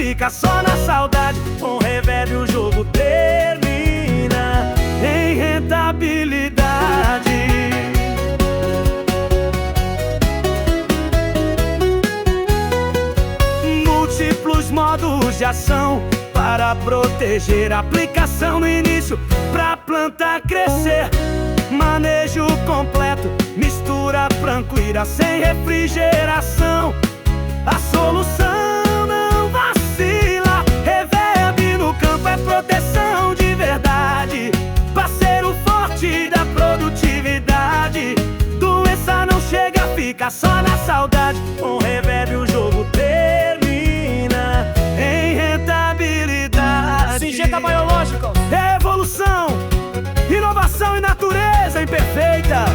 fica só na saudade. Com reverb o jogo termina em rentabilidade. Múltiplos modos de ação para proteger a aplicação no início, pra planta crescer. Manejo completo, mistura franco-ira sem refrigeração. A solução não vacila. Reverb no campo é proteção de verdade, parceiro forte da produtividade. Doença não chega, fica só na saudade. Com reverb o jogo termina em rentabilidade. Singenta Biológica, Evolução, inovação e natureza imperfeita.